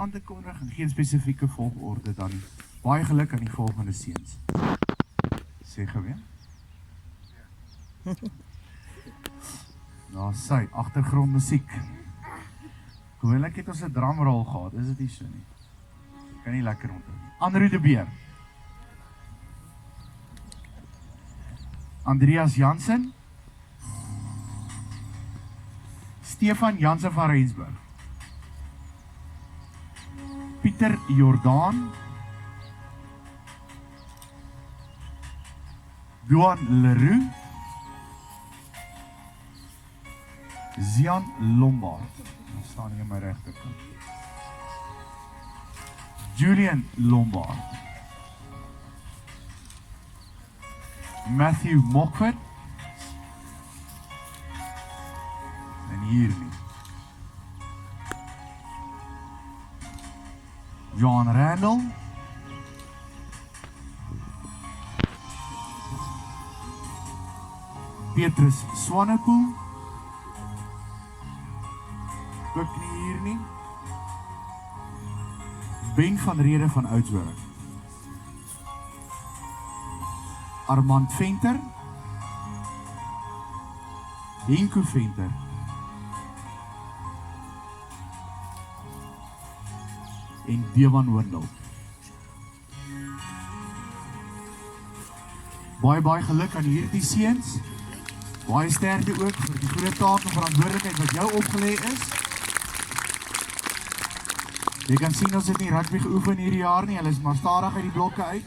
aan te kondig en geen spesifieke volgorde dan baie geluk aan die volgende seuns. Sê geween. Nou sy, agtergrondmusiek. Gewoonlik het ons 'n drumrol gehad, is dit nie so nie? Kan nie lekker onthou nie. Andrew de Beer. Andreas Jansen. Stefan Jansen van Rensburg. Pieter Jordaan. Duan Leroux. Zian Lombard. Dan staan hier in my regterkant. Julian Lombard. Matthew Mockford. En hier nie. John Randall. Petrus Swanepoel. Ook nie hier nie. Ben van Rede van Oudtshoorn. Armand Venter. Henko Venter. En Dewan Hoorndal. Baie geluk aan hierdie seuns. Baie sterkte ook vir die goeie taak en verantwoordelikheid wat jou opgelê is. Jy kan sien ons het nie rugby geoefen hierdie jaar nie, hulle is maar stadig uit die blokke uit.